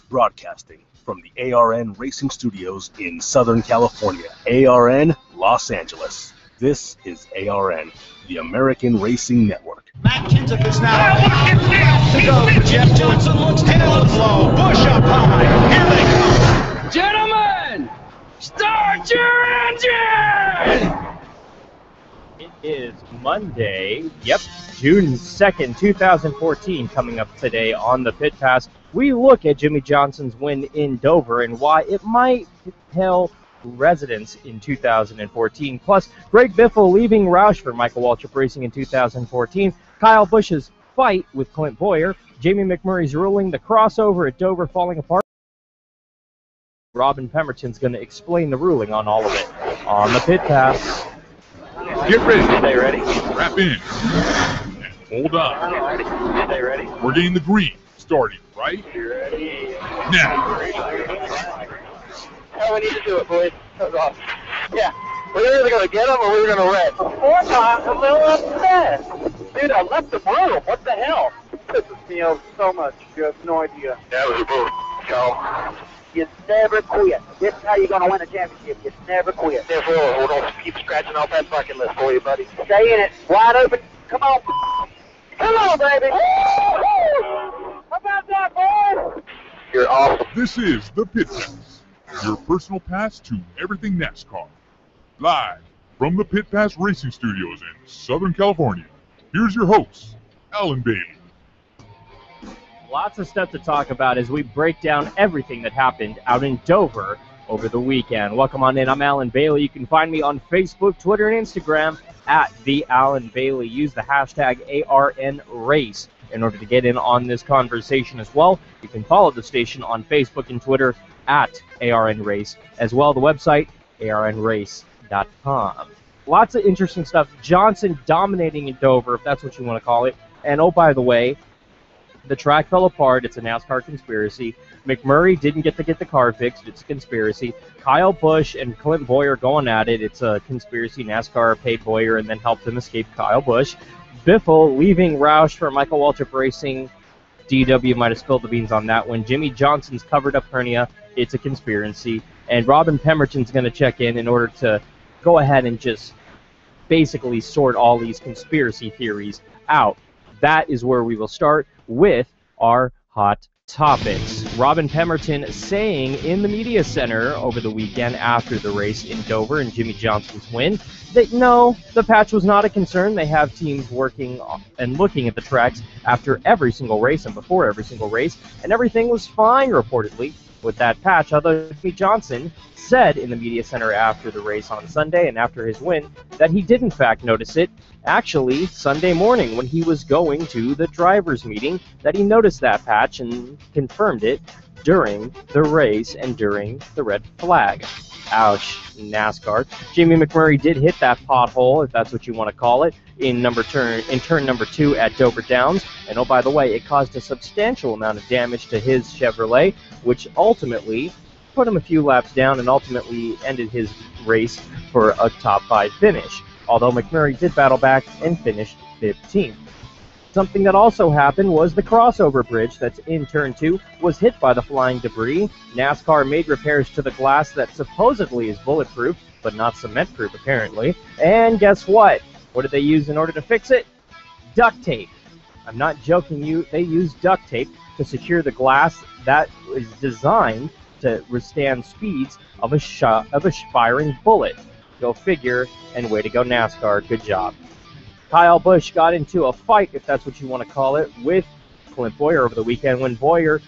Broadcasting from the ARN Racing Studios in Southern California, ARN, Los Angeles. This is ARN, the American Racing Network. Matt Kenseth is now to go. Jeff Johnson looks tail and flow. Bush up high. Here they come. Gentlemen, start your engine! It is Monday, June 2nd, 2014, coming up today on the Pit Pass. We look at Jimmie Johnson's win in Dover and why it might tell residents in 2014. Plus, Greg Biffle leaving Roush for Michael Waltrip Racing in 2014. Kyle Busch's fight with Clint Bowyer. Jamie McMurray's ruling, the crossover at Dover falling apart. Robin Pemberton's going to explain the ruling on all of it on the Pit Pass. Get ready. Stay ready. Wrap in. And hold on. Stay ready. We're getting the green starting, right? You ready? Now. How we need to do it, boys. Yeah. We're either going to get them or we're going to red. Four times, I'm a little upset. Dude, I left the room. What the hell? This pisses me off so much. You have no idea. That was a bull, Joe. You never quit. This is how you're going to win a championship. You never quit. Therefore, we're going to keep scratching off that bucket list for you, buddy. Stay in it. Wide open. Come on. Come on, baby. How about that, boy? You're awesome. This is the Pit Pass, your personal pass to everything NASCAR. Live from the Pit Pass Racing Studios in Southern California. Here's your host, Alan Bailey. Lots of stuff to talk about as we break down everything that happened out in Dover over the weekend. Welcome on in. I'm Alan Bailey. You can find me on Facebook, Twitter, and Instagram at The Alan Bailey. Use the hashtag ARNRace in order to get in on this conversation as well. You can follow the station on Facebook and Twitter at ARNRace. As well, the website, ARNRace.com. Lots of interesting stuff. Johnson dominating in Dover, if that's what you want to call it. And oh, by the way, the track fell apart. It's a NASCAR conspiracy. McMurray didn't get the car fixed. It's a conspiracy. Kyle Busch and Clint Bowyer going at it. It's a conspiracy. NASCAR paid Bowyer and then helped him escape Kyle Busch. Biffle leaving Roush for Michael Waltrip Racing. DW might have spilled the beans on that one. Jimmie Johnson's covered up hernia. It's a conspiracy. And Robin Pemberton's going to check in order to go ahead and just basically sort all these conspiracy theories out. That is where we will start with our hot topics. Robin Pemberton saying in the media center over the weekend after the race in Dover and Jimmie Johnson's win that no, the patch was not a concern. They have teams working and looking at the tracks after every single race and before every single race, and everything was fine reportedly with that patch, although Jimmie Johnson said in the media center after the race on Sunday and after his win that he did in fact notice it actually Sunday morning when he was going to the drivers' meeting, that he noticed that patch and confirmed it during the race and during the red flag. Ouch, NASCAR. Jamie McMurray did hit that pothole, if that's what you want to call it, in turn number 2 at Dover Downs. And oh, by the way, it caused a substantial amount of damage to his Chevrolet, which ultimately put him a few laps down and ultimately ended his race for a top 5 finish. Although McMurray did battle back and finished 15th. Something that also happened was the crossover bridge that's in Turn 2 was hit by the flying debris. NASCAR made repairs to the glass that supposedly is bulletproof, but not cement-proof apparently. And guess what? What did they use in order to fix it? Duct tape. I'm not joking you. They used duct tape to secure the glass that was designed to withstand speeds of a firing bullet. Go figure, and way to go NASCAR. Good job. Kyle Busch got into a fight, if that's what you want to call it, with Clint Bowyer over the weekend when Bowyer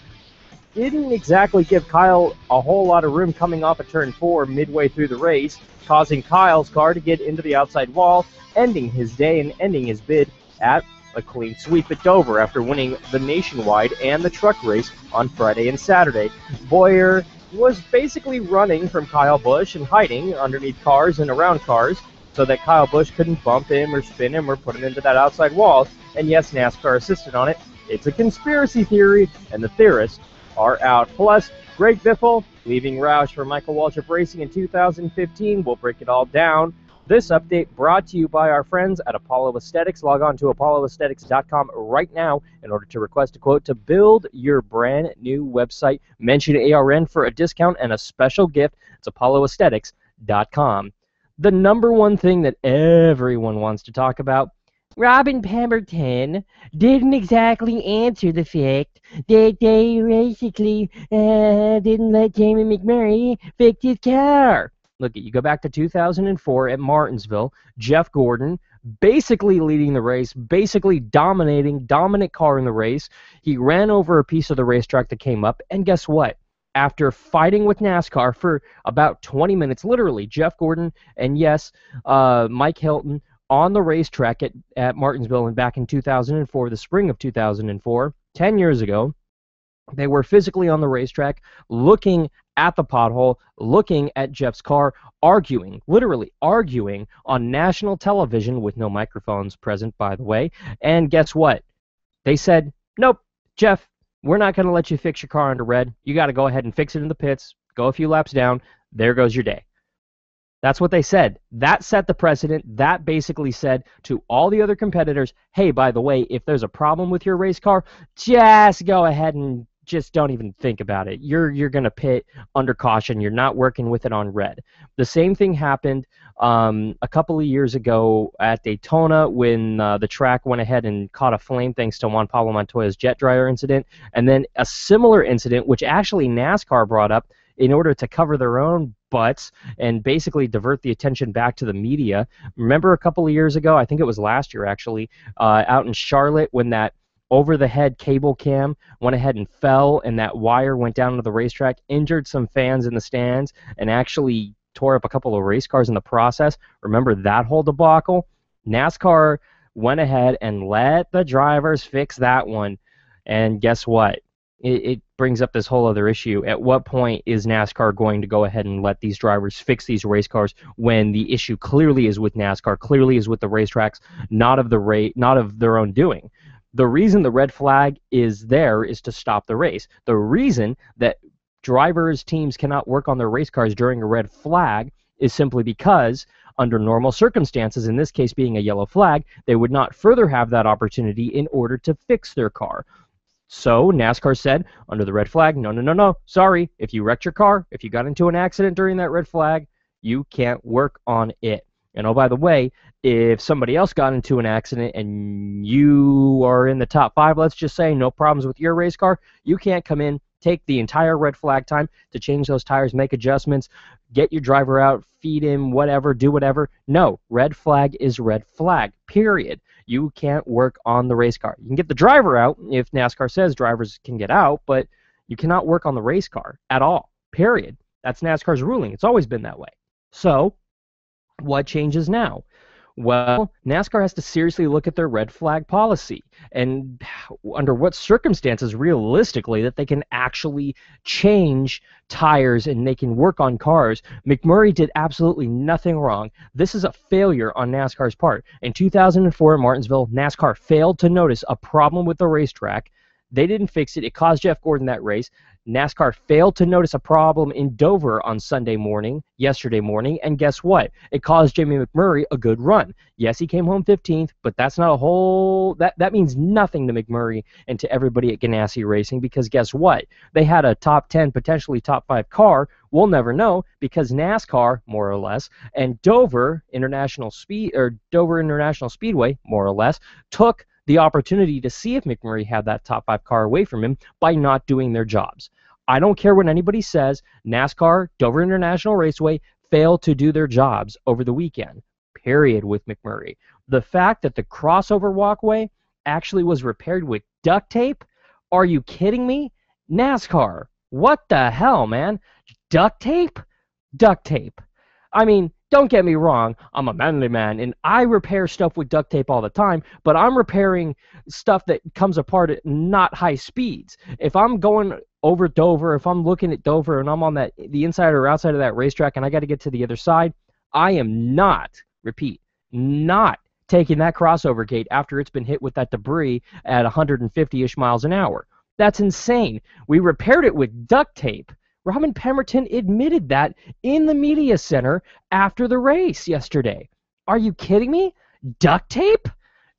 didn't exactly give Kyle a whole lot of room coming off of Turn 4 midway through the race, causing Kyle's car to get into the outside wall, ending his day and ending his bid at a clean sweep at Dover after winning the Nationwide and the truck race on Friday and Saturday. Bowyer was basically running from Kyle Busch and hiding underneath cars and around cars so that Kyle Busch couldn't bump him or spin him or put him into that outside wall. And yes, NASCAR assisted on it. It's a conspiracy theory, and the theorists are out. Plus, Greg Biffle leaving Roush for Michael Waltrip Racing in 2015. We'll break it all down. This update brought to you by our friends at Apollo Aesthetics. Log on to apolloaesthetics.com right now in order to request a quote to build your brand new website. Mention ARN for a discount and a special gift. It's apolloaesthetics.com. The number one thing that everyone wants to talk about, Robin Pemberton didn't exactly answer the fact that they basically didn't let Jamie McMurray fix his car. Look, you go back to 2004 at Martinsville, Jeff Gordon basically leading the race, basically dominant car in the race. He ran over a piece of the racetrack that came up, and guess what? After fighting with NASCAR for about 20 minutes, literally, Jeff Gordon and, yes, Mike Hilton on the racetrack at Martinsville and back in 2004, the spring of 2004, 10 years ago, they were physically on the racetrack, looking at the pothole, looking at Jeff's car, arguing, literally arguing on national television with no microphones present, by the way. And guess what? They said, nope, Jeff, we're not going to let you fix your car under red. You got to go ahead and fix it in the pits, go a few laps down. There goes your day. That's what they said. That set the precedent. That basically said to all the other competitors, hey, by the way, if there's a problem with your race car, just go ahead and just don't even think about it. You're going to pit under caution. You're not working with it on red. The same thing happened a couple of years ago at Daytona when the track went ahead and caught a flame thanks to Juan Pablo Montoya's jet dryer incident. And then a similar incident, which actually NASCAR brought up in order to cover their own butts and basically divert the attention back to the media. Remember a couple of years ago, I think it was last year actually, out in Charlotte when that over-the-head cable cam went ahead and fell and that wire went down to the racetrack, injured some fans in the stands, and actually tore up a couple of race cars in the process. Remember that whole debacle? NASCAR went ahead and let the drivers fix that one. And guess what? It brings up this whole other issue. At what point is NASCAR going to go ahead and let these drivers fix these race cars when the issue clearly is with NASCAR, clearly is with the racetracks, not of their own doing? The reason the red flag is there is to stop the race. The reason that drivers' teams cannot work on their race cars during a red flag is simply because under normal circumstances, in this case being a yellow flag, they would not further have that opportunity in order to fix their car. So NASCAR said, under the red flag, no, sorry. If you wrecked your car, if you got into an accident during that red flag, you can't work on it. And oh, by the way, if somebody else got into an accident and you are in the top 5, let's just say, no problems with your race car, you can't come in, take the entire red flag time to change those tires, make adjustments, get your driver out, feed him, whatever, do whatever. No, red flag is red flag, period. You can't work on the race car. You can get the driver out if NASCAR says drivers can get out, but you cannot work on the race car at all, period. That's NASCAR's ruling. It's always been that way. So what changes now? Well, NASCAR has to seriously look at their red flag policy and under what circumstances, realistically, that they can actually change tires and they can work on cars. McMurray did absolutely nothing wrong. This is a failure on NASCAR's part. In 2004 in Martinsville, NASCAR failed to notice a problem with the racetrack. They didn't fix it. It caused Jeff Gordon that race. NASCAR failed to notice a problem in Dover on yesterday morning, and guess what? It caused Jimmie McMurray a good run. Yes, he came home 15th, but that's not a whole... That means nothing to McMurray and to everybody at Ganassi Racing, because guess what? They had a top 10, potentially top 5 car. We'll never know, because NASCAR, more or less, and Dover International Speedway, more or less, took the opportunity to see if McMurray had that top 5 car away from him by not doing their jobs. I don't care what anybody says. NASCAR, Dover International Raceway, failed to do their jobs over the weekend, period, with McMurray. The fact that the crossover walkway actually was repaired with duct tape? Are you kidding me? NASCAR, what the hell, man? Duct tape? Duct tape. I mean, don't get me wrong, I'm a manly man, and I repair stuff with duct tape all the time, but I'm repairing stuff that comes apart at not high speeds. If I'm going over Dover, if I'm looking at Dover and I'm on the inside or outside of that racetrack and I got to get to the other side, I am not, repeat, not taking that crossover gate after it's been hit with that debris at 150-ish miles an hour. That's insane. We repaired it with duct tape. Robin Pemberton admitted that in the media center after the race yesterday. Are you kidding me? Duct tape?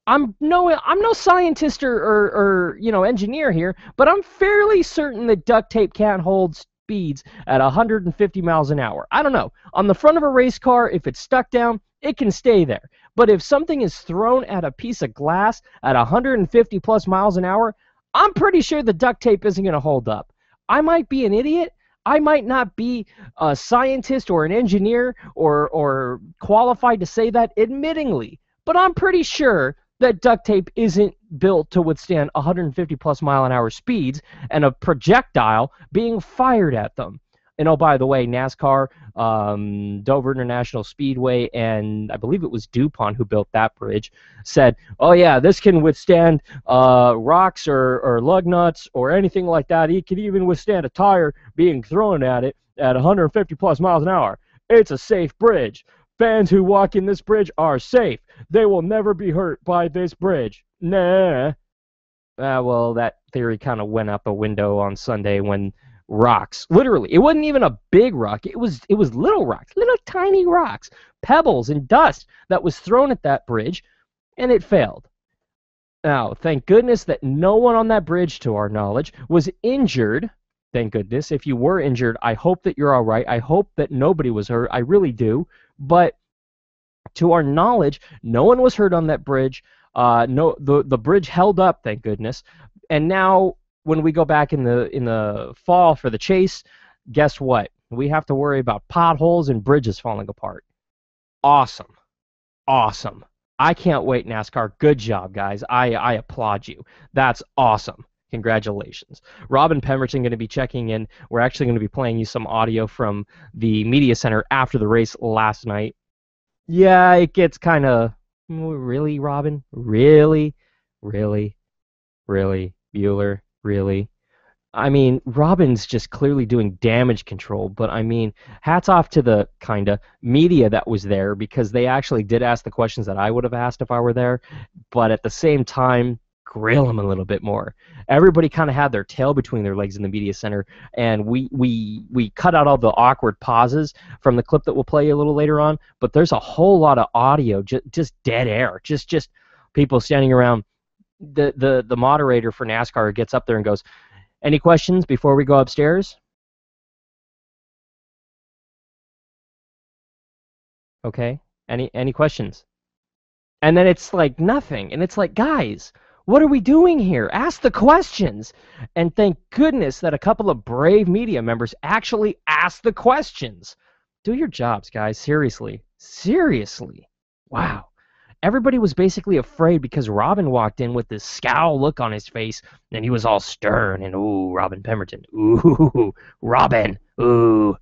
I'm no scientist or engineer here, but I'm fairly certain that duct tape can't hold speeds at 150 miles an hour. I don't know. On the front of a race car, if it's stuck down, it can stay there. But if something is thrown at a piece of glass at 150 plus miles an hour, I'm pretty sure the duct tape isn't going to hold up. I might be an idiot. I might not be a scientist or an engineer or qualified to say that admittingly, but I'm pretty sure that duct tape isn't built to withstand 150 plus mile an hour speeds and a projectile being fired at them. And oh, by the way, NASCAR, Dover International Speedway, and I believe it was DuPont who built that bridge, said, oh yeah, this can withstand rocks or lug nuts or anything like that. It can even withstand a tire being thrown at it at 150 plus miles an hour. It's a safe bridge. Fans who walk in this bridge are safe. They will never be hurt by this bridge. Nah. Well, that theory kind of went out the window on Sunday when rocks, literally, it wasn't even a big rock. It was little rocks, little tiny rocks, pebbles and dust that was thrown at that bridge, and it failed. Now, thank goodness that no one on that bridge, to our knowledge, was injured. Thank goodness. If you were injured, I hope that you're all right. I hope that nobody was hurt. I really do. But to our knowledge, no one was hurt on that bridge. The bridge held up, thank goodness. And now, when we go back in the fall for the chase, guess what? We have to worry about potholes and bridges falling apart. Awesome. Awesome. I can't wait, NASCAR. Good job, guys. I applaud you. That's awesome. Congratulations. Robin Pemberton going to be checking in. We're actually going to be playing you some audio from the media center after the race last night. Yeah, it gets kind of, really, Robin? Really? Really? Really? Bueller? Really? I mean, Robin's just clearly doing damage control, but I mean, hats off to the media that was there, because they actually did ask the questions that I would have asked if I were there, but at the same time, grill them a little bit more. Everybody kind of had their tail between their legs in the media center, and we cut out all the awkward pauses from the clip that we'll play a little later on, but there's a whole lot of audio, just dead air, just people standing around. The moderator for NASCAR gets up there and goes, any questions before we go upstairs? Okay, any questions? And then it's like nothing, and it's like, guys, what are we doing here? Ask the questions. And thank goodness that a couple of brave media members actually asked the questions. Do your jobs, guys. Seriously. Seriously. Wow. Everybody was basically afraid because Robin walked in with this scowl look on his face, and he was all stern, and ooh, Robin Pemberton. Ooh, Robin. Ooh.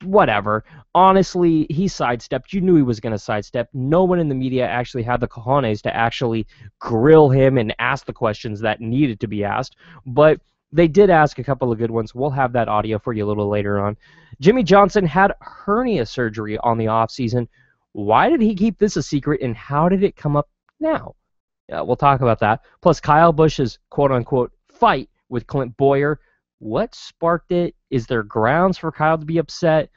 Whatever. Honestly, he sidestepped. You knew he was going to sidestep. No one in the media actually had the cojones to actually grill him and ask the questions that needed to be asked. But they did ask a couple of good ones. We'll have that audio for you a little later on. Jimmie Johnson had hernia surgery on the offseason. Why did he keep this a secret, and how did it come up now? We'll talk about that. Plus, Kyle Busch's quote-unquote fight with Clint Bowyer. What sparked it? Is there grounds for Kyle to be upset?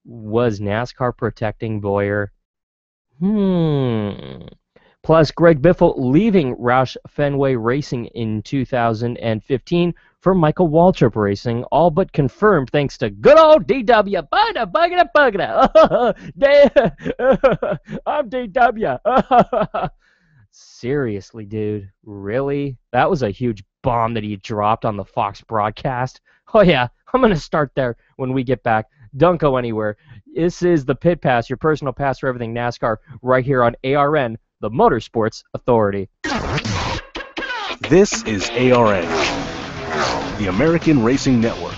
Was NASCAR protecting Bowyer? Plus, Greg Biffle leaving Roush Fenway Racing in 2015 for Michael Waltrip Racing, all but confirmed thanks to good old DW. I'm DW. Seriously, dude. Really? That was a huge bomb that he dropped on the Fox broadcast. Oh, yeah. I'm going to start there when we get back. Don't go anywhere. This is the Pit Pass, your personal pass for everything NASCAR, right here on ARN, the Motorsports Authority. This is ARN, the American Racing Network.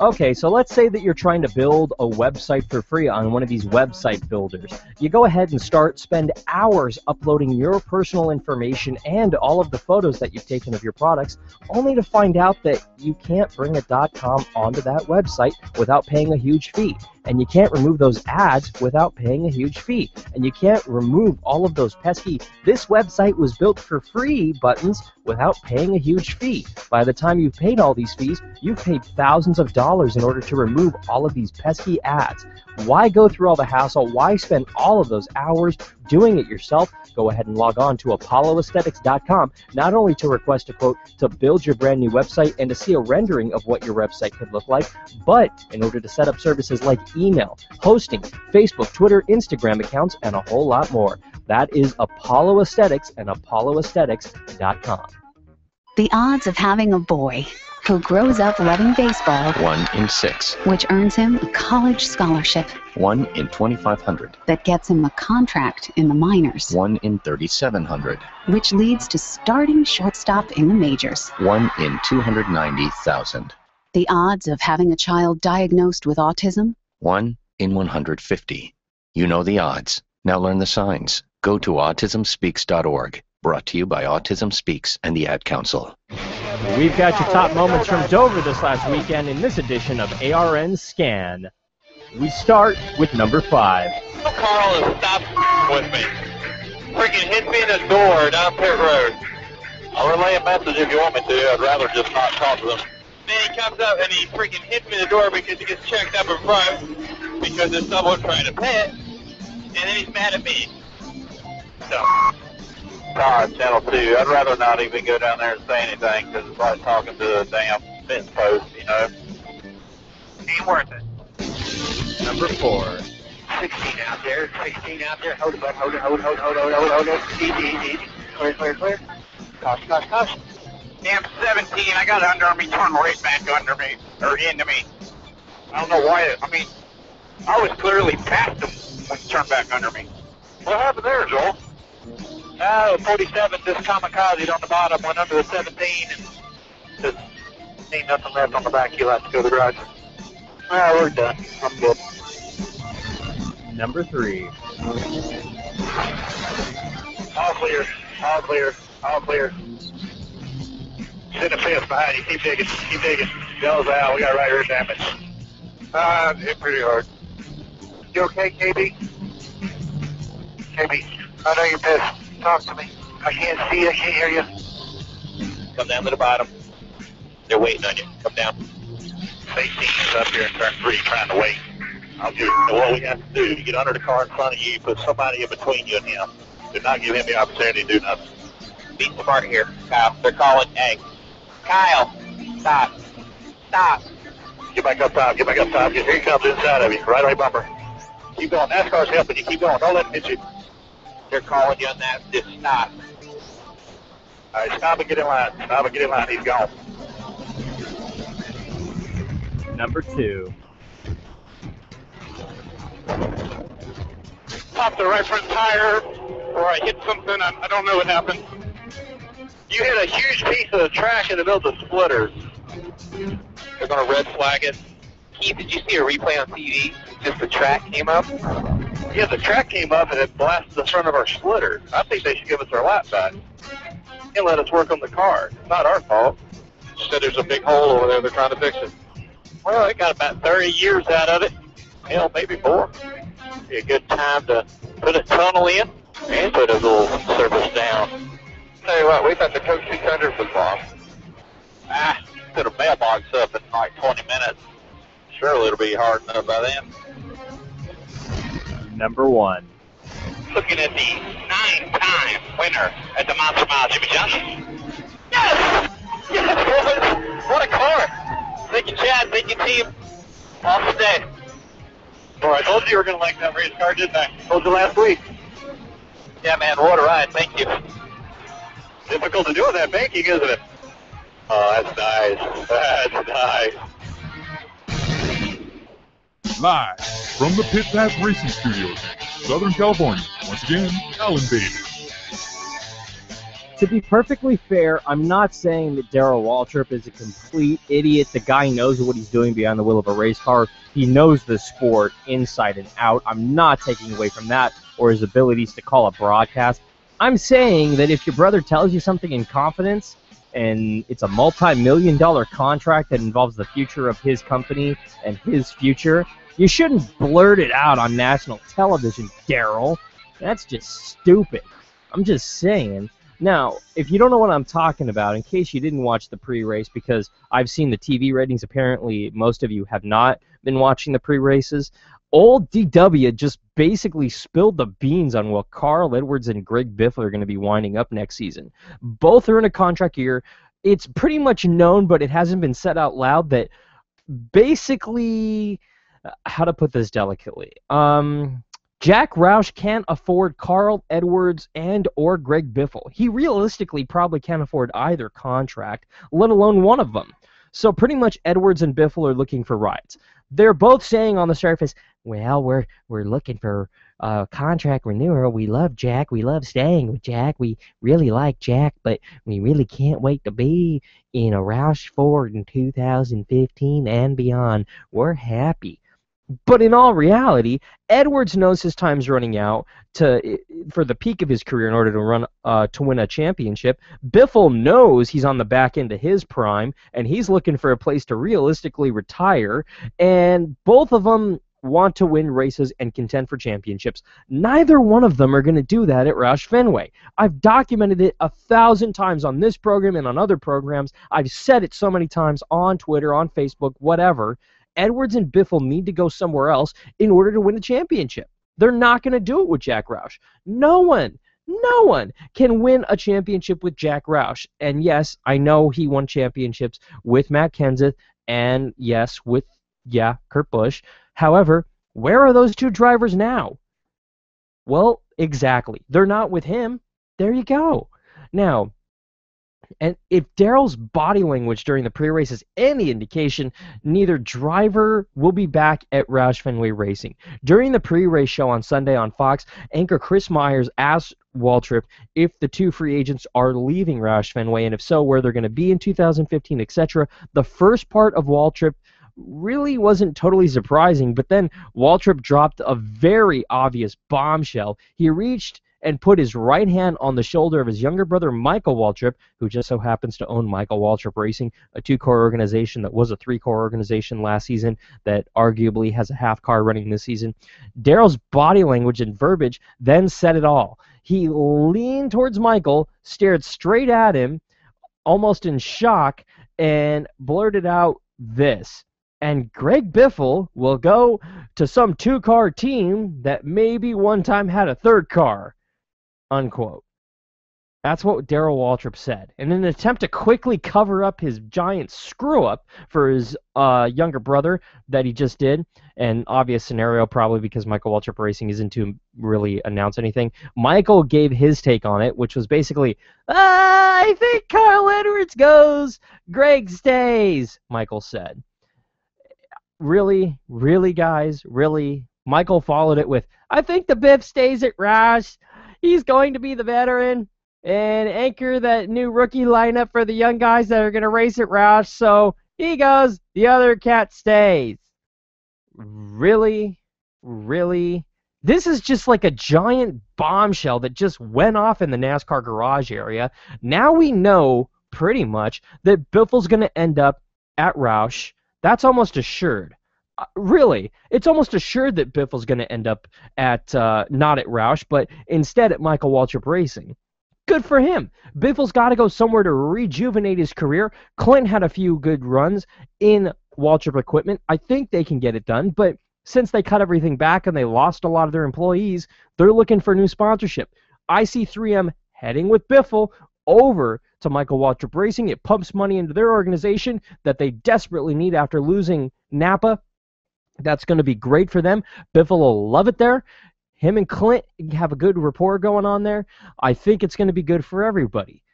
Okay, so let's say that you're trying to build a website for free on one of these website builders. You go ahead and spend hours uploading your personal information and all of the photos that you've taken of your products, only to find out that you can't bring a .com onto that website without paying a huge fee. And you can't remove those ads without paying a huge fee. And you can't remove all of those pesky "this website was built for free" buttons without paying a huge fee. By the time you've paid all these fees, you've paid thousands of dollars in order to remove all of these pesky ads. Why go through all the hassle? Why spend all of those hours doing it yourself? Go ahead and log on to ApolloAesthetics.com, not only to request a quote to build your brand new website and to see a rendering of what your website could look like, but in order to set up services like email, hosting, Facebook, Twitter, Instagram accounts, and a whole lot more. That is Apollo Aesthetics and ApolloAesthetics.com. The odds of having a boy who grows up loving baseball, 1 in 6. which earns him a college scholarship, 1 in 2,500. that gets him a contract in the minors, 1 in 3,700. which leads to starting shortstop in the majors. 1 in 290,000. The odds of having a child diagnosed with autism, 1 in 150. You know the odds. Now learn the signs. Go to autismspeaks.org. Brought to you by Autism Speaks and the Ad Council. We've got your top moments from Dover this last weekend in this edition of ARN Scan. We start with number 5. Carl has stopped with me. Freaking hit me in the door down Pitt Road. I'll relay a message if you want me to. I'd rather just not talk to them. Then he comes up and he freaking hits me in the door because he gets checked up in front because there's someone trying to pay it. And then he's mad at me. So, God, Channel 2. I'd rather not even go down there and say anything because it's like talking to a damn fence post, you know. Ain't worth it. Number 4. 16 out there, 16 out there. Hold it, bud. Hold it. Easy. Clear. Gosh. Damn 17, I got it under me, turned right back under me, or into me. I don't know why. I was clearly past him when he turned back under me. What happened there, Joel? 47 just kamikazed on the bottom, went under the 17, and just ain't nothing left on the back. He'll have to go to the garage. Well, we're done. I'm good. Number 3. All clear. Sit in the fence behind you. Keep digging. Bell's out. We got right ear damage. Hit pretty hard. You okay, KB? KB, I know you're pissed. Talk to me. I can't see you. I can't hear you. Come down to the bottom. They're waiting on you. Come down. 18 is up here in turn 3 trying to wait. I'll do what we have to do to get under the car in front of you, put somebody in between you and him. Do not give him the opportunity to do nothing. Be smart here, Kyle. They're calling A. Kyle, stop. Get back up top. Here he comes inside of you. Right bumper. Keep going. NASCAR's helping you. Keep going. Don't let him hit you. They're calling you on that. Just stop. All right, stop and get in line. He's gone. Number 2. Popped the right front tire, or I hit something. I don't know what happened. You hit a huge piece of the track in the middle of the splitters. They're going to red flag it. Keith, did you see a replay on TV? Just the track came up? Yeah, the track came up and it blasted the front of our splitters. I think they should give us our lap back and let us work on the car. It's not our fault. Said there's a big hole over there. They're trying to fix it. Well, they got about 30 years out of it. Hell, maybe more. Be a good time to put a tunnel in and put a little surface down. Tell you what, we thought the Coke 600 was lost. Put a mailbox up in like 20 minutes. Surely it'll be hard enough by then. Number 1. Looking at the 9-time winner at the Monster Mile, Jimmie Johnson. Yes! Yes, what a car! Thank you, Chad. Thank you, team. Off the day. Well, I told you were going to like that race car, didn't I? Told you last week. Yeah, man, what a ride. Thank you. Difficult to do with that banking, isn't it? Oh, that's nice. That's nice. Live from the Pit Pass Racing Studios in Southern California, once again, Alan Davis. to be perfectly fair, I'm not saying that Darrell Waltrip is a complete idiot. The guy knows what he's doing behind the wheel of a race car. He knows the sport inside and out. I'm not taking away from that or his abilities to call a broadcast. I'm saying that if your brother tells you something in confidence, and it's a multi-million-dollar contract that involves the future of his company and his future, you shouldn't blurt it out on national television, Darrell. That's just stupid. I'm just saying. Now, if you don't know what I'm talking about, in case you didn't watch the pre-race, because I've seen the TV ratings, apparently most of you have not been watching the pre-races, old DW just basically spilled the beans on what Carl Edwards and Greg Biffle are going to be winding up next season. Both are in a contract year. It's pretty much known, but it hasn't been said out loud, that basically, how to put this delicately, Jack Roush can't afford Carl Edwards and or Greg Biffle. He realistically probably can't afford either contract, let alone one of them. So pretty much Edwards and Biffle are looking for rides. They're both saying on the surface, well, we're looking for a contract renewal. We love Jack. We love staying with Jack. We really like Jack, but we really can't wait to be in a Roush Ford in 2015 and beyond. We're happy. But in all reality, Edwards knows his time's running out for the peak of his career in order to win a championship. Biffle knows he's on the back end of his prime, and he's looking for a place to realistically retire. And both of them want to win races and contend for championships. Neither one of them are going to do that at Roush Fenway. I've documented it 1,000 times on this program and on other programs. I've said it so many times on Twitter, on Facebook, whatever. Edwards and Biffle need to go somewhere else in order to win a championship. They're not going to do it with Jack Roush. No one can win a championship with Jack Roush. And yes, I know he won championships with Matt Kenseth and yes, with, Kurt Busch. However, where are those two drivers now? Well, exactly. They're not with him. There you go. Now, and if Darrell's body language during the pre-race is any indication, neither driver will be back at Roush Fenway Racing. During the pre-race show on Sunday on Fox, anchor Chris Myers asked Waltrip if the two free agents are leaving Roush Fenway, and if so, where they're going to be in 2015, etc. The first part of Waltrip really wasn't totally surprising, but then Waltrip dropped a very obvious bombshell. He reached and put his right hand on the shoulder of his younger brother, Michael Waltrip, who just so happens to own Michael Waltrip Racing, a two-car organization that was a three-car organization last season that arguably has a half-car running this season. Darrell's body language and verbiage then said it all. He leaned towards Michael, stared straight at him, almost in shock, and blurted out this: and Greg Biffle will go to some two-car team that maybe one time had a third car. Unquote. That's what Darrell Waltrip said. And in an attempt to quickly cover up his giant screw-up for his younger brother that he just did, an obvious scenario probably because Michael Waltrip Racing isn't to really announce anything, Michael gave his take on it, which was basically, I think Carl Edwards goes, Greg stays, Michael said. Really? Really, guys? Really? Michael followed it with, I think the Biff stays at Roush. He's going to be the veteran and anchor that new rookie lineup for the young guys that are going to race at Roush. So he goes, the other cat stays. Really? Really? This is just like a giant bombshell that just went off in the NASCAR garage area. Now we know, pretty much, that Biffle's going to end up at Roush. That's almost assured. Really, it's almost assured that Biffle's going to end up at, not at Roush, but instead at Michael Waltrip Racing. Good for him. Biffle's got to go somewhere to rejuvenate his career. Clint had a few good runs in Waltrip equipment. I think they can get it done, but since they cut everything back and they lost a lot of their employees, they're looking for new sponsorship. I see 3M heading with Biffle over to Michael Waltrip Racing. It pumps money into their organization that they desperately need after losing Napa. That's going to be great for them. Biffle will love it there. Him and Clint have a good rapport going on there. I think it's going to be good for everybody.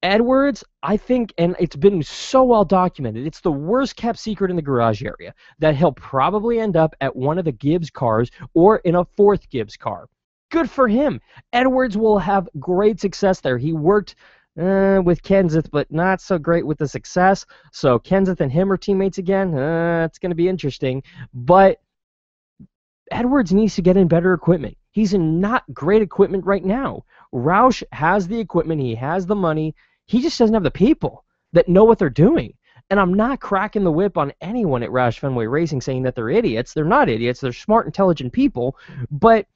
Edwards, I think, and it's been so well documented, it's the worst kept secret in the garage area, that he'll probably end up at one of the Gibbs cars or in a fourth Gibbs car. Good for him. Edwards will have great success there. He worked with Kenseth, but not so great with the success. So Kenseth and him are teammates again. It's going to be interesting. But Edwards needs to get in better equipment. He's in not great equipment right now. Roush has the equipment. He has the money. He just doesn't have the people that know what they're doing. And I'm not cracking the whip on anyone at Roush Fenway Racing saying that they're idiots. They're not idiots. They're smart, intelligent people. But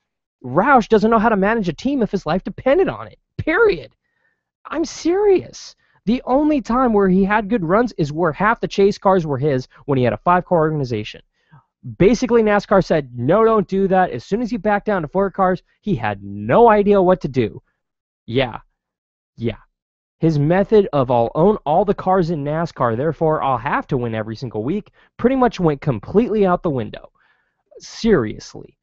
Roush doesn't know how to manage a team if his life depended on it. Period. I'm serious. The only time where he had good runs is where half the chase cars were his when he had a 5-car organization. Basically, NASCAR said, no, don't do that. As soon as he backed down to 4 cars, he had no idea what to do. Yeah. His method of I'll own all the cars in NASCAR, therefore I'll have to win every single week, pretty much went completely out the window. Seriously.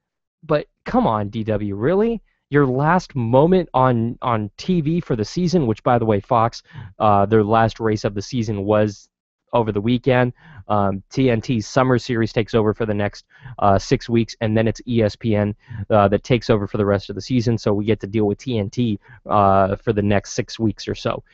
But come on, DW, really? Your last moment on TV for the season, which, by the way, Fox, their last race of the season was over the weekend. TNT's Summer Series takes over for the next 6 weeks, and then it's ESPN that takes over for the rest of the season, so we get to deal with TNT for the next 6 weeks or so.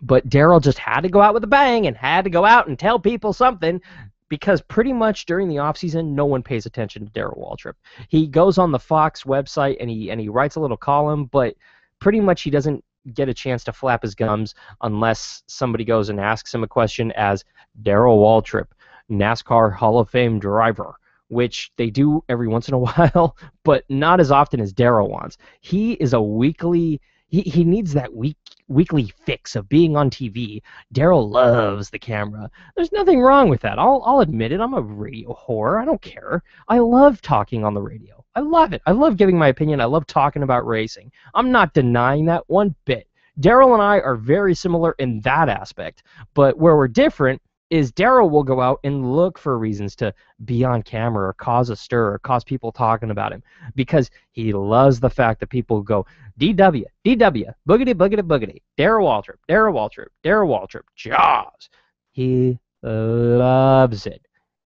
But Darrell just had to go out with a bang and had to go out and tell people something, because pretty much during the offseason, no one pays attention to Darrell Waltrip. He goes on the Fox website and he writes a little column, but pretty much he doesn't get a chance to flap his gums unless somebody goes and asks him a question as Darrell Waltrip, NASCAR Hall of Fame driver, which they do every once in a while, but not as often as Darrell wants. He is a weekly... He needs that weekly fix of being on TV. Darrell loves the camera. There's nothing wrong with that. I'll admit it. I'm a radio whore. I don't care. I love talking on the radio. I love it. I love giving my opinion. I love talking about racing. I'm not denying that one bit. Darrell and I are very similar in that aspect, but where we're different is Darrell will go out and look for reasons to be on camera or cause a stir or cause people talking about him, because he loves the fact that people go, DW, boogity, boogity, boogity, Darrell Waltrip, Jaws. He loves it.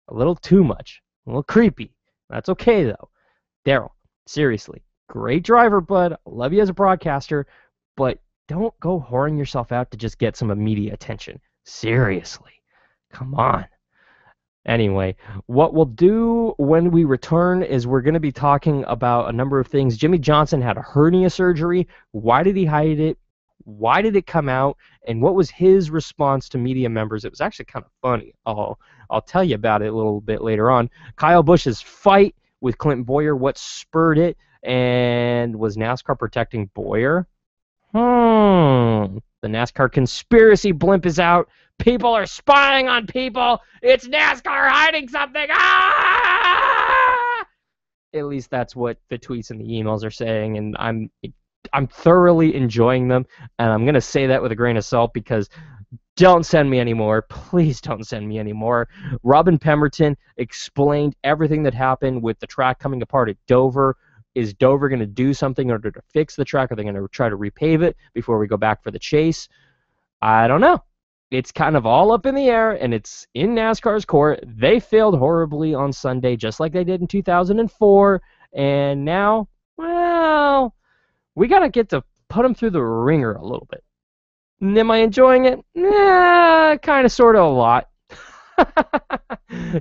A little too much. A little creepy. That's okay, though. Darrell, seriously, great driver, bud. Love you as a broadcaster, but don't go whoring yourself out to just get some immediate attention. Seriously. Come on. Anyway, what we'll do when we return is we're going to be talking about a number of things. Jimmie Johnson had a hernia surgery. Why did he hide it? Why did it come out? And what was his response to media members? It was actually kind of funny. I'll tell you about it a little bit later on. Kyle Busch's fight with Clint Bowyer, what spurred it? And was NASCAR protecting Bowyer? The NASCAR conspiracy blimp is out. People are spying on people. It's NASCAR hiding something. Ah! At least that's what the tweets and the emails are saying, and I'm thoroughly enjoying them. And I'm gonna say that with a grain of salt, because don't send me anymore. Please don't send me anymore. Robin Pemberton explained everything that happened with the track coming apart at Dover. Is Dover going to do something in order to fix the track? Are they going to try to repave it before we go back for the chase? I don't know. It's kind of all up in the air, and it's in NASCAR's court. They failed horribly on Sunday, just like they did in 2004, and now, well, we got to get to put them through the ringer a little bit. And am I enjoying it? Kind of, sort of, a lot.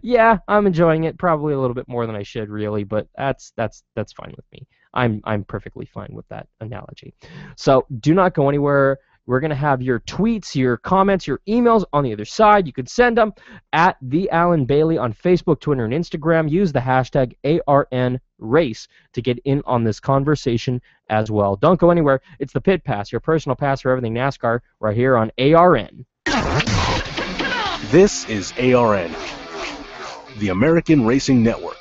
Yeah, I'm enjoying it, probably a little bit more than I should, really, but that's fine with me. I'm perfectly fine with that analogy. So do not go anywhere. We're going to have your tweets, your comments, your emails on the other side. You can send them at The Alan Bailey on Facebook, Twitter, and Instagram. Use the hashtag ARNRace to get in on this conversation as well. Don't go anywhere. It's the Pit Pass, your personal pass for everything NASCAR, right here on ARN. This is ARN, the American Racing Network.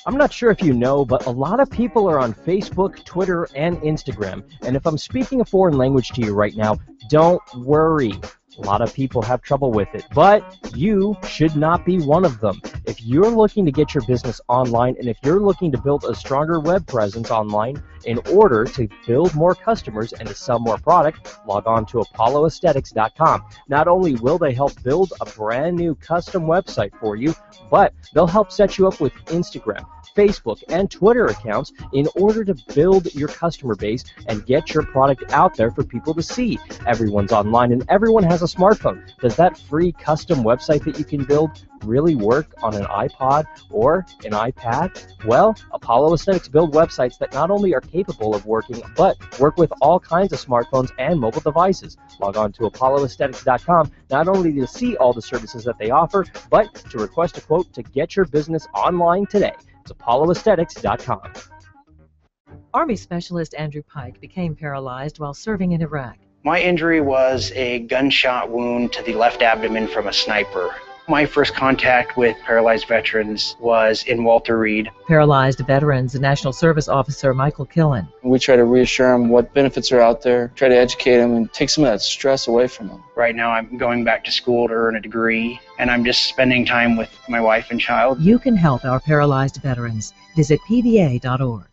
I'm not sure if you know, but a lot of people are on Facebook, Twitter, and Instagram. And if I'm speaking a foreign language to you right now, don't worry. A lot of people have trouble with it, but you should not be one of them. If you're looking to get your business online, and if you're looking to build a stronger web presence online in order to build more customers and to sell more product, log on to apolloaesthetics.com. Not only will they help build a brand new custom website for you, but they'll help set you up with Instagram, Facebook, and Twitter accounts in order to build your customer base and get your product out there for people to see. Everyone's online and everyone has a smartphone. Does that free custom website that you can build really work on an iPod or an iPad? Well, Apollo Aesthetics build websites that not only are capable of working, but work with all kinds of smartphones and mobile devices. Log on to apolloaesthetics.com not only to see all the services that they offer, but to request a quote to get your business online today. It's apolloaesthetics.com. Army Specialist Andrew Pike became paralyzed while serving in Iraq. My injury was a gunshot wound to the left abdomen from a sniper. My first contact with paralyzed veterans was in Walter Reed. Paralyzed veterans, National Service Officer Michael Killen. We try to reassure them what benefits are out there, try to educate them and take some of that stress away from them. Right now I'm going back to school to earn a degree, and I'm just spending time with my wife and child. You can help our paralyzed veterans. Visit pva.org.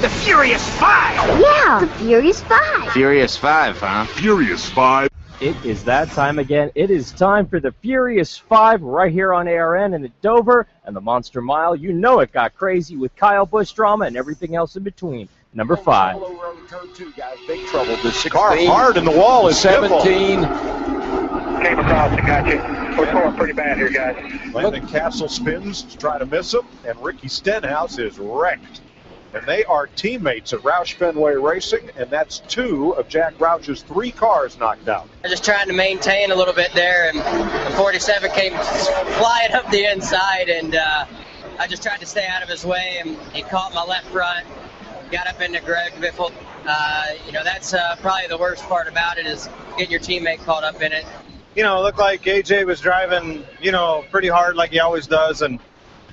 The Furious Five! Yeah, the Furious Five. Furious 5, huh? Furious 5. It is that time again. It is time for the Furious 5 right here on ARN and at Dover and the Monster Mile. You know it got crazy with Kyle Busch drama and everything else in between. Number 5. Turn 2, guys. Big trouble. The car hard in the wall is 17. Came across and got you. We're going pretty bad here, guys. Landon Castle spins to try to miss him, and Ricky Stenhouse is wrecked. And they are teammates of Roush Fenway Racing, and that's 2 of Jack Roush's 3 cars knocked out. I'm just trying to maintain a little bit there, and the 47 came flying up the inside, and I just tried to stay out of his way, and he caught my left front, got up into Greg Biffle. You know, that's probably the worst part about it is getting your teammate caught up in it. You know, it looked like AJ was driving, you know, pretty hard like he always does, and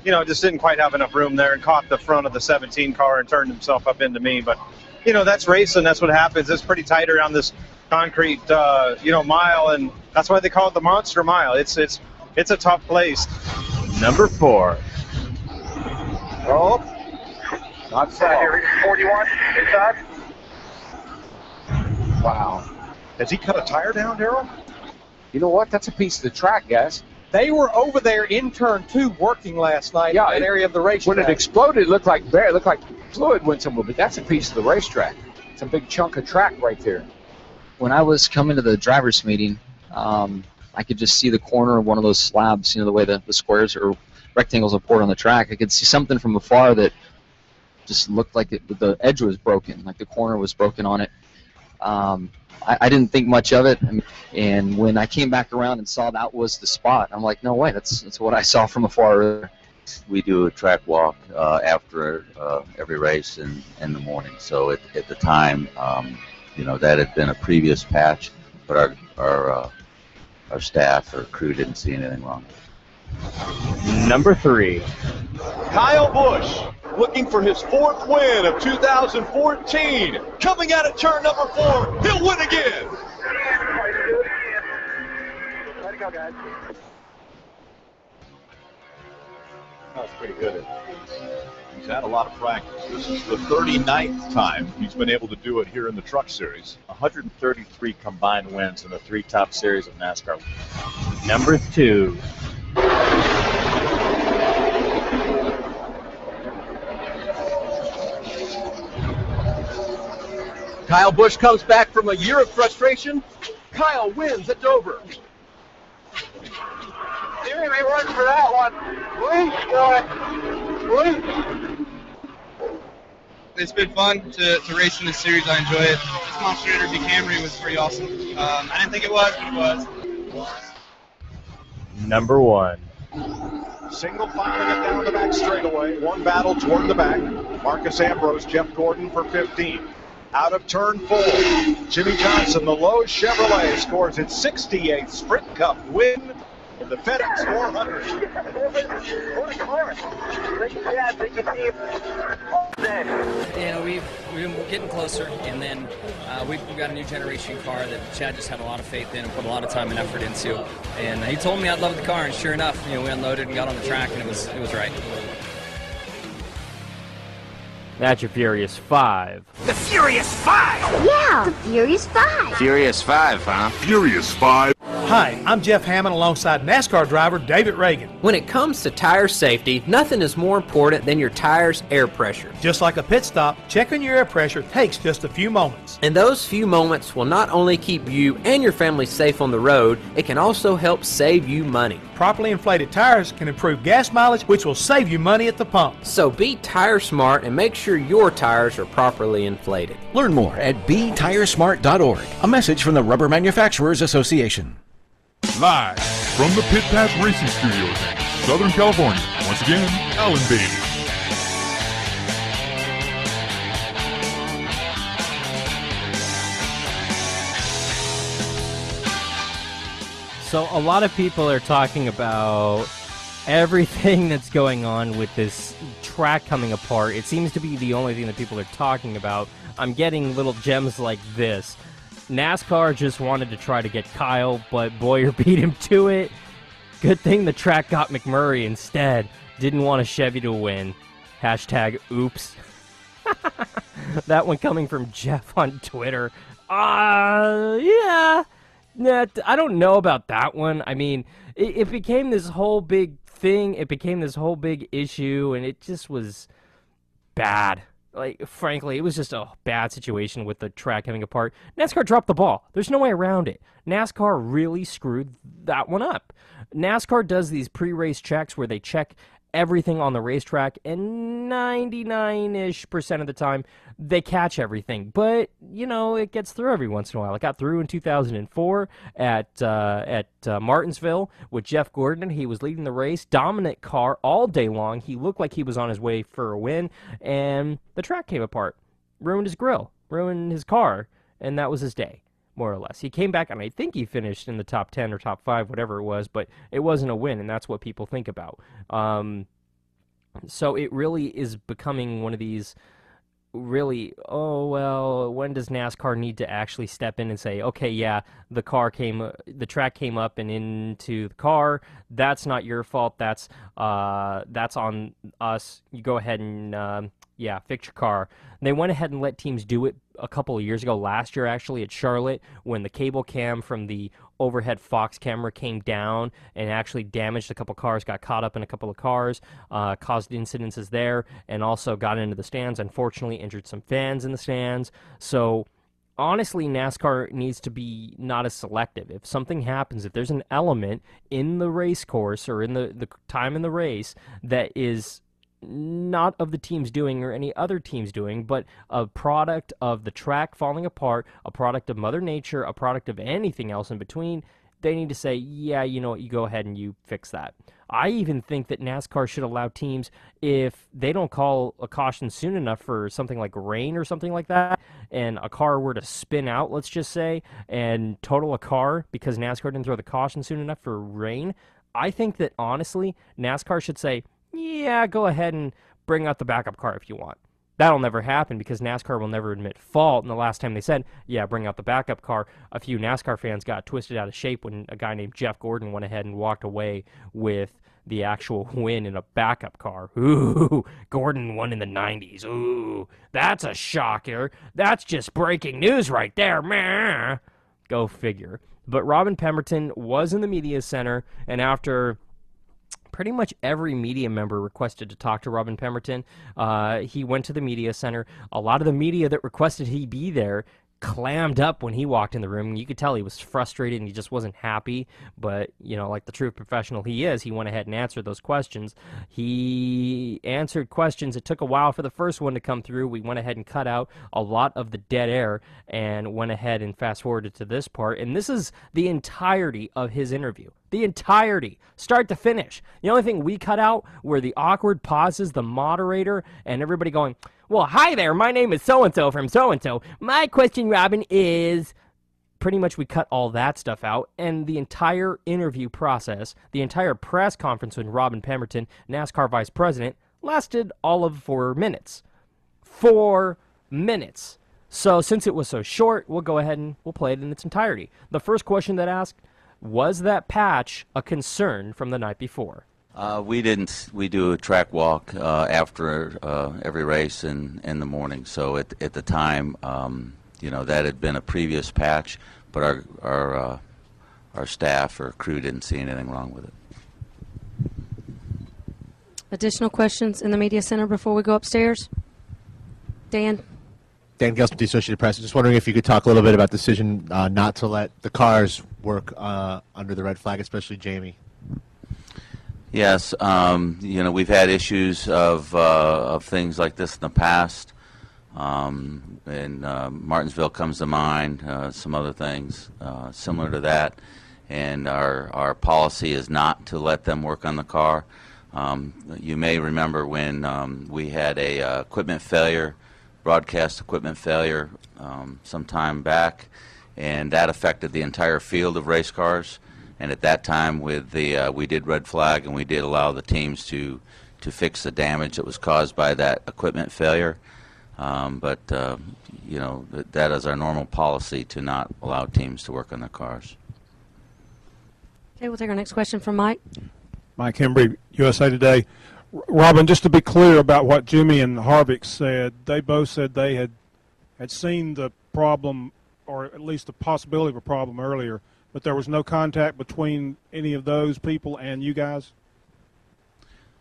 you know, just didn't quite have enough room there and caught the front of the 17 car and turned himself up into me. But, you know, that's racing. That's what happens. It's pretty tight around this concrete, you know, mile, and that's why they call it the Monster Mile. It's a tough place. Number 4. Oh, not far. 41 inside. Wow. Has he cut a tire down, Darryl? You know what? That's a piece of the track, guys. They were over there in turn 2 working last night in that area of the racetrack. When it exploded, it looked like fluid went somewhere, but that's a piece of the racetrack. It's a big chunk of track right there. When I was coming to the driver's meeting, I could just see the corner of one of those slabs, you know, the way the squares or rectangles are poured on the track. I could see something from afar that just looked like the edge was broken, like the corner was broken on it. I didn't think much of it, and when I came back around and saw that was the spot, I'm like, no way, that's what I saw from afar. We do a track walk after every race in the morning. So at the time, you know, that had been a previous patch, but our staff or crew didn't see anything wrong. Number 3. Kyle Busch, looking for his 4th win of 2014. Coming out of turn number 4, he'll win again. Let it go, guys. That's pretty good. He's had a lot of practice. This is the 39th time he's been able to do it here in the Truck Series. 133 combined wins in the 3 top series of NASCAR. Number 2. Kyle Busch comes back from a year of frustration. Kyle wins at Dover. Jimmie may run for that one. Please. It's been fun to race in this series. I enjoy it. This Monster Energy Camry was pretty awesome. I didn't think it was, but it was. Number 1. Single filing it down the back straightaway. One battle toward the back. Marcus Ambrose, Jeff Gordon for 15. Out of turn 4, Jimmie Johnson, the Lowe's Chevrolet, scores its 68th Sprint Cup win in the FedEx 400. You know, we've been getting closer, and then we've got a new generation car that Chad just had a lot of faith in and put a lot of time and effort into. And he told me I'd love the car, and sure enough, you know, we unloaded and got on the track, and it was right. That's your Furious 5. The Furious Five! Yeah, the Furious Five. Furious 5, huh? Furious 5. Hi, I'm Jeff Hammond alongside NASCAR driver David Reagan. When it comes to tire safety, nothing is more important than your tire's air pressure. Just like a pit stop, checking your air pressure takes just a few moments. And those few moments will not only keep you and your family safe on the road, it can also help save you money. Properly inflated tires can improve gas mileage, which will save you money at the pump. So be tire smart and make sure your tires are properly inflated. Learn more at betiresmart.org. A message from the Rubber Manufacturers Association. Live from the Pit Pass Racing Studios in Southern California, once again, Alan Daly. So a lot of people are talking about everything that's going on with this track coming apart. It seems to be the only thing that people are talking about. I'm getting little gems like this. NASCAR just wanted to try to get Kyle, but Boyer beat him to it. Good thing the track got McMurray instead. Didn't want a Chevy to win. Hashtag oops. That one coming from Jeff on Twitter. Yeah. I don't know about that one. I mean, it became this whole big thing. It became this whole big issue, and it just was bad. Like, frankly, it was just a bad situation with the track coming apart. NASCAR dropped the ball. There's no way around it. NASCAR really screwed that one up. NASCAR does these pre-race checks where they check everything on the racetrack, and 99-ish% of the time, they catch everything. But, you know, it gets through every once in a while. It got through in 2004 at Martinsville with Jeff Gordon. He was leading the race, dominant car all day long. He looked like he was on his way for a win, and the track came apart. Ruined his grill, ruined his car, and that was his day, more or less. He came back, and I think he finished in the top 10 or top 5, whatever it was, but it wasn't a win, and that's what people think about. So it really is becoming one of these really, oh, well, when does NASCAR need to actually step in and say, okay, yeah, the track came up and into the car, that's not your fault, that's on us, you go ahead and, yeah, fix your car. They went ahead and let teams do it a couple of years ago, last year actually at Charlotte, when the cable cam from the overhead Fox camera came down and actually damaged a couple cars, got caught up in a couple of cars, caused incidences there, and also got into the stands. Unfortunately, injured some fans in the stands. So honestly, NASCAR needs to be not as selective. If something happens, if there's an element in the race course or in the time in the race that is not of the team's doing or any other team's doing, but a product of the track falling apart, a product of Mother Nature, a product of anything else in between, they need to say, yeah, you know what, you go ahead and you fix that. I even think that NASCAR should allow teams, if they don't call a caution soon enough for something like rain or something like that, and a car were to spin out, let's just say, and total a car because NASCAR didn't throw the caution soon enough for rain, I think that, honestly, NASCAR should say, yeah, go ahead and bring out the backup car if you want. That'll never happen because NASCAR will never admit fault. And the last time they said, yeah, bring out the backup car, a few NASCAR fans got twisted out of shape when a guy named Jeff Gordon went ahead and walked away with the actual win in a backup car. Ooh, Gordon won in the 90s. Ooh, that's a shocker. That's just breaking news right there. Meh. Go figure. But Robin Pemberton was in the media center, and after pretty much every media member requested to talk to Robin Pemberton, he went to the media center. A lot of the media that requested he be there clammed up when he walked in the room. You could tell he was frustrated and he just wasn't happy, but, you know, like the true professional he is, he went ahead and answered those questions. He answered questions. It took a while for the first one to come through. We went ahead and cut out a lot of the dead air and went ahead and fast forwarded to this part, and this is the entirety of his interview. The entirety, start to finish. The only thing we cut out were the awkward pauses, the moderator, and everybody going, well, hi there, my name is so-and-so from so-and-so. My question, Robin, is... Pretty much we cut all that stuff out, and the entire interview process, the entire press conference with Robin Pemberton, NASCAR Vice President, lasted all of 4 minutes. 4 minutes. So since it was so short, we'll go ahead and we'll play it in its entirety. The first question that asked, was that patch a concern from the night before? We didn't. We do a track walk after every race in the morning. So at the time, you know, that had been a previous patch, but our staff or crew didn't see anything wrong with it. Additional questions in the media center before we go upstairs? Dan? Dan Gelston, the Associated Press. Just wondering if you could talk a little bit about the decision not to let the cars work under the red flag, especially Jimmie. Yes, we've had issues of things like this in the past, and Martinsville comes to mind, some other things similar to that, and our policy is not to let them work on the car. You may remember when we had a equipment failure, broadcast equipment failure some time back, and that affected the entire field of race cars. And at that time, with we did red flag, and we did allow the teams to fix the damage that was caused by that equipment failure. That is our normal policy, to not allow teams to work on their cars. Okay, we'll take our next question from Mike. Mike Hembry, USA Today. Robin, just to be clear about what Jimmie and Harvick said, they both said they had seen the problem, or at least the possibility of a problem earlier, but there was no contact between any of those people and you guys?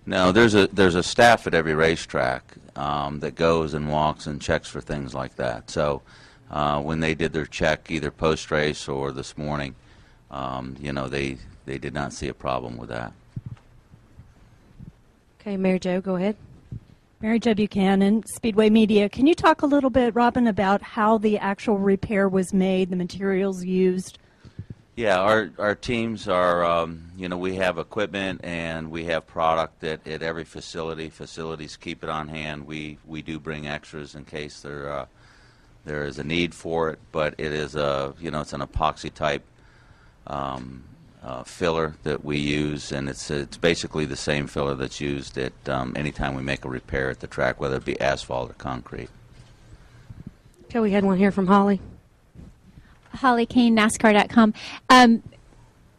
No, there's a staff at every racetrack that goes and walks and checks for things like that. So when they did their check, either post-race or this morning, they did not see a problem with that. Okay, Mary Jo, go ahead. Mary Jo Buchanan, Speedway Media. Can you talk a little bit, Robin, about how the actual repair was made, the materials used? Yeah, our teams are, we have equipment and we have product at every facility. Facilities keep it on hand. We do bring extras in case there is a need for it, but it is it's an epoxy type filler that we use, and it's basically the same filler that's used at any time we make a repair at the track, whether it be asphalt or concrete. Okay, we had one here from Holly. Holly Kane, NASCAR.com.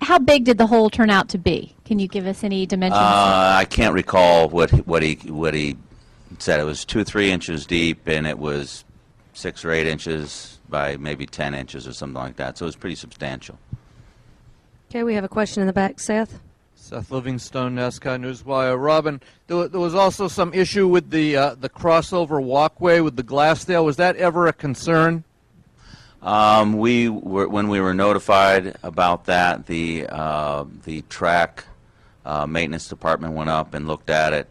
How big did the hole turn out to be? Can you give us any dimensions? I can't recall what he said. It was 2 or 3 inches deep, and it was 6 or 8 inches by maybe 10 inches or something like that. So it was pretty substantial. Okay, we have a question in the back, Seth. Seth Livingstone, NASCAR Newswire. Robin, there was also some issue with the crossover walkway with the glass there. Was that ever a concern? When we were notified about that, the track maintenance department went up and looked at it.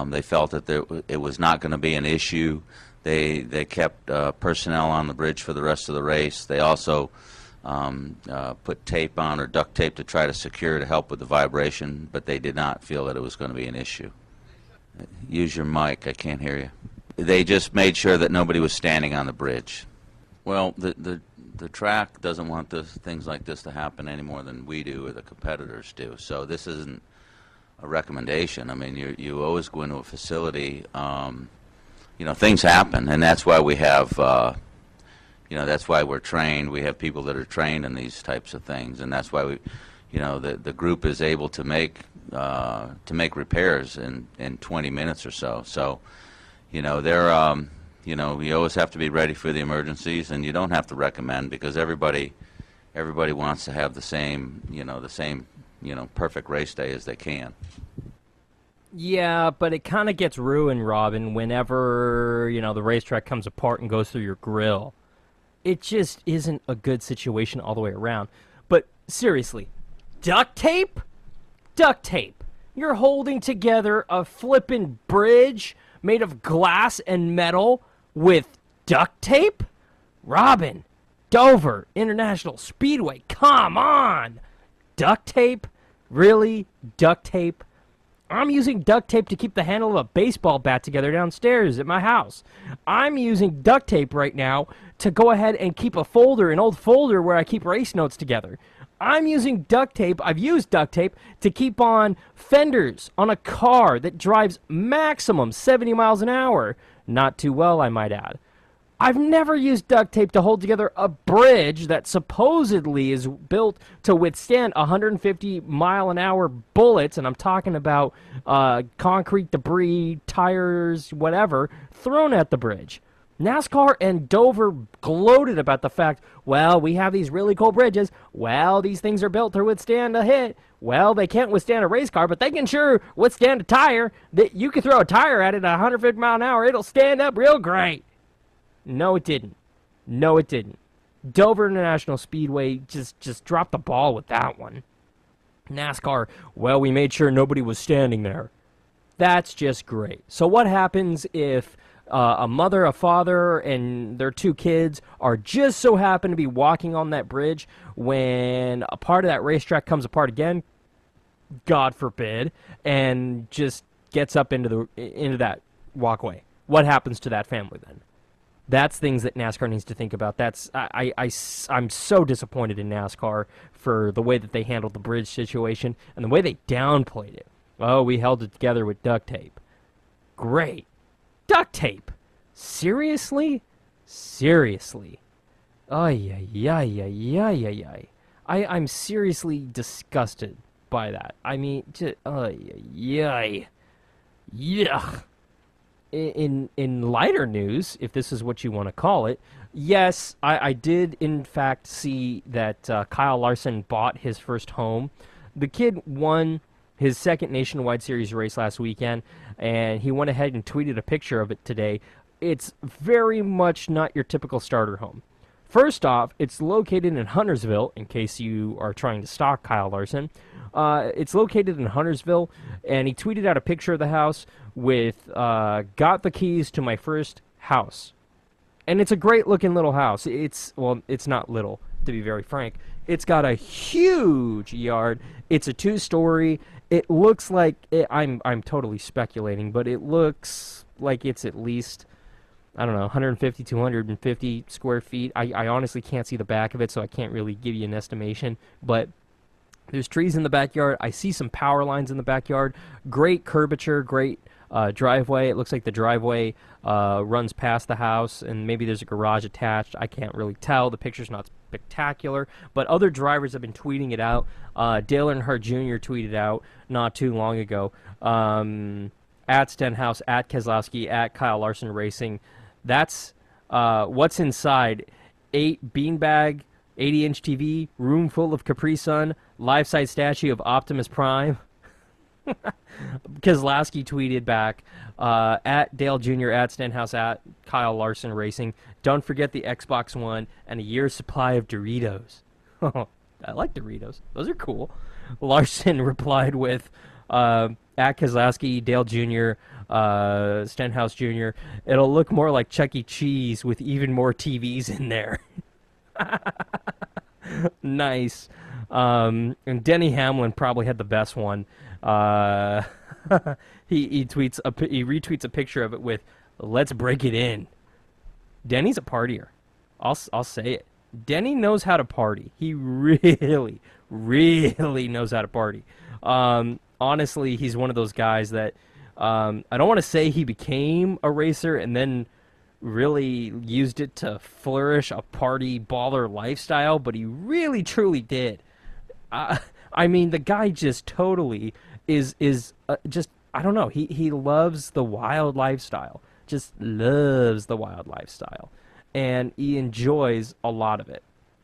They felt that it was not going to be an issue. They kept personnel on the bridge for the rest of the race. They also put tape on, or duct tape, to try to secure to help with the vibration, but they did not feel that it was going to be an issue. Use your mic. I can't hear you. They just made sure that nobody was standing on the bridge. Well, the track doesn't want things like this to happen any more than we do or the competitors do. So this isn't a recommendation. I mean, you always go into a facility. Things happen, and that's why we have. That's why we're trained. We have people that are trained in these types of things, and that's why we, the group is able to make repairs in 20 minutes or so. So, they're. You always have to be ready for the emergencies, and you don't have to recommend, because everybody wants to have the same perfect race day as they can. Yeah, but it kind of gets ruined, Robin, whenever, the racetrack comes apart and goes through your grill. It just isn't a good situation all the way around. But seriously, duct tape? Duct tape. You're holding together a flippin' bridge made of glass and metal with duct tape? Robin, Dover International Speedway, come on! Duct tape? Really? Duct tape? I'm using duct tape to keep the handle of a baseball bat together downstairs at my house. I'm using duct tape right now to go ahead and keep an old folder where I keep race notes together. I'm using duct tape, I've used duct tape to keep on fenders on a car that drives maximum 70 miles an hour. Not too well, I might add. I've never used duct tape to hold together a bridge that supposedly is built to withstand 150-mile-an-hour bullets, and I'm talking about concrete debris, tires, whatever, thrown at the bridge. NASCAR and Dover gloated about the fact, well, we have these really cool bridges. Well, these things are built to withstand a hit. Well, they can't withstand a race car, but they can sure withstand a tire. That you can throw a tire at it at 150 mile an hour, it'll stand up real great. No, it didn't. No, it didn't. Dover International Speedway just dropped the ball with that one. NASCAR, well, we made sure nobody was standing there. That's just great. So what happens if a mother, a father, and their 2 kids are just so happen to be walking on that bridge when a part of that racetrack comes apart again, God forbid, and just gets up into that walkway? What happens to that family then? That's things that NASCAR needs to think about. I'm so disappointed in NASCAR for the way that they handled the bridge situation and the way they downplayed it. Oh, we held it together with duct tape. Great. Duct tape. Seriously? Seriously. I'm seriously disgusted by that. I mean, yuck. In lighter news, if this is what you want to call it, yes, I did in fact see that Kyle Larson bought his first home. The kid won his second Nationwide Series race last weekend, and he went ahead and tweeted a picture of it today. It's very much not your typical starter home. First off, it's located in Huntersville, in case you are trying to stalk Kyle Larson. It's located in Huntersville, and he tweeted out a picture of the house with, got the keys to my first house. And it's a great-looking little house. It's not little, to be very frank. It's got a huge yard. It's a 2-story. It looks like, I'm totally speculating, but it looks like it's at least, I don't know, 150, 250 square feet. I honestly can't see the back of it, so I can't really give you an estimation. But there's trees in the backyard. I see some power lines in the backyard. Great curvature, great driveway. It looks like the driveway runs past the house, and maybe there's a garage attached. I can't really tell. The picture's not spectacular, but other drivers have been tweeting it out. Dale Earnhardt Jr. tweeted out not too long ago. At Stenhouse, at Keselowski, at Kyle Larson Racing. That's what's inside. 8 beanbag, 80-inch TV, room full of Capri Sun, life-size statue of Optimus Prime. Keselowski tweeted back, at Dale Jr., at Stenhouse, at Kyle Larson Racing. Don't forget the Xbox One and a year's supply of Doritos. I like Doritos. Those are cool. Larson replied with, at Keselowski, Dale Jr., Stenhouse Jr., it'll look more like Chuck E. Cheese with even more TVs in there. Nice. And Denny Hamlin probably had the best one. He retweets a picture of it with, "Let's break it in." Denny's a partier. I'll say it. Denny knows how to party. He really, really knows how to party. Honestly, he's one of those guys that I don't want to say he became a racer and then really used it to flourish a party baller lifestyle, but he really, truly did. I mean, the guy just totally is just, I don't know, he loves the wild lifestyle. Just loves the wild lifestyle. And he enjoys a lot of it.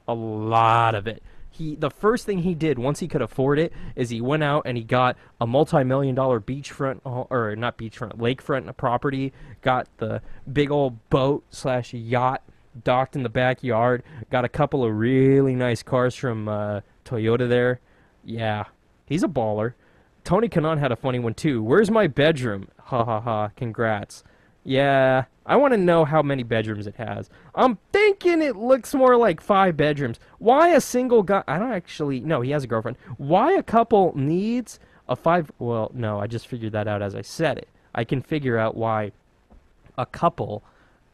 A lot of it. The first thing he did once he could afford it is he went out and he got a multi-million-dollar beachfront, or not beachfront, lakefront property, got the big old boat/yacht docked in the backyard, got a couple of really nice cars from Toyota there. Yeah, he's a baller. Tony Kanaan had a funny one too. Where's my bedroom? Ha ha ha, congrats. Yeah, I want to know how many bedrooms it has. I'm thinking it looks more like 5 bedrooms. Why a single guy? I don't actually... No, he has a girlfriend. Why a couple needs a 5... Well, no, I just figured that out as I said it. I can figure out why a couple,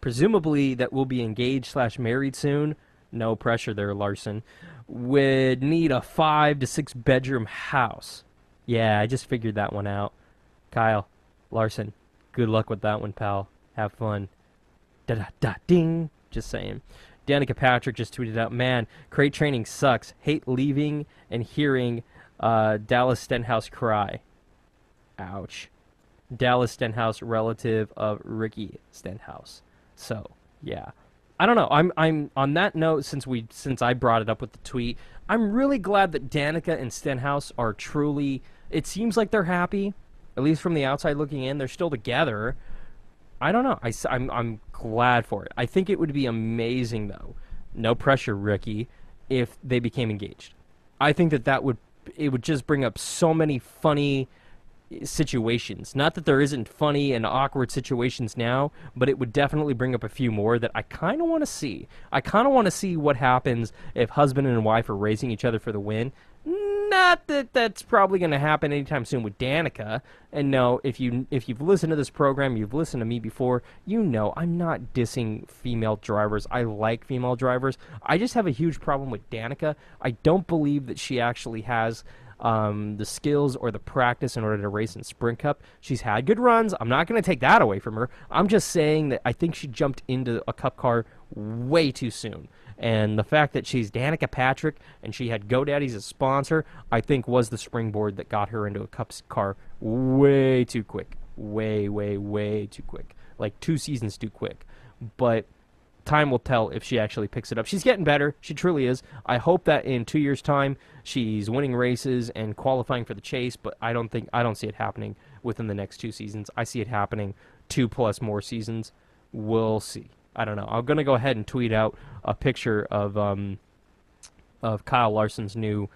presumably that will be engaged/married soon, no pressure there, Larson, would need a 5 to 6 bedroom house. Yeah, I just figured that one out. Kyle, Larson, good luck with that one, pal. Have fun. Da-da-da-ding. Just saying. Danica Patrick just tweeted out, man, crate training sucks. Hate leaving and hearing Dallas Stenhouse cry. Ouch. Dallas Stenhouse, relative of Ricky Stenhouse. So, Yeah. I don't know. I'm on that note, since I brought it up with the tweet, I'm really glad that Danica and Stenhouse are truly, it seems like they're happy, at least from the outside looking in. They're still together. I don't know. I'm glad for it. I think it would be amazing, though, no pressure, Ricky, if they became engaged. I think that it would just bring up so many funny situations. Not that there isn't funny and awkward situations now, but it would definitely bring up a few more that I kind of want to see. I kind of want to see what happens if husband and wife are raising each other for the win. Not that that's probably going to happen anytime soon with Danica. And no, if you've listened to this program, you've listened to me before, you know I'm not dissing female drivers. I like female drivers. I just have a huge problem with Danica. I don't believe that she actually has the skills or the practice in order to race in Sprint Cup. She's had good runs. I'm not going to take that away from her. I'm just saying that I think she jumped into a Cup car way too soon. And the fact that she's Danica Patrick and she had GoDaddy as a sponsor, I think was the springboard that got her into a Cup car way too quick. Way, way, way too quick. Like 2 seasons too quick. But time will tell if she actually picks it up. She's getting better. She truly is. I hope that in 2 years' time she's winning races and qualifying for the chase, but I don't see it happening within the next 2 seasons. I see it happening 2+ more seasons. We'll see. I don't know. I'm going to go ahead and tweet out a picture of Kyle Larson's new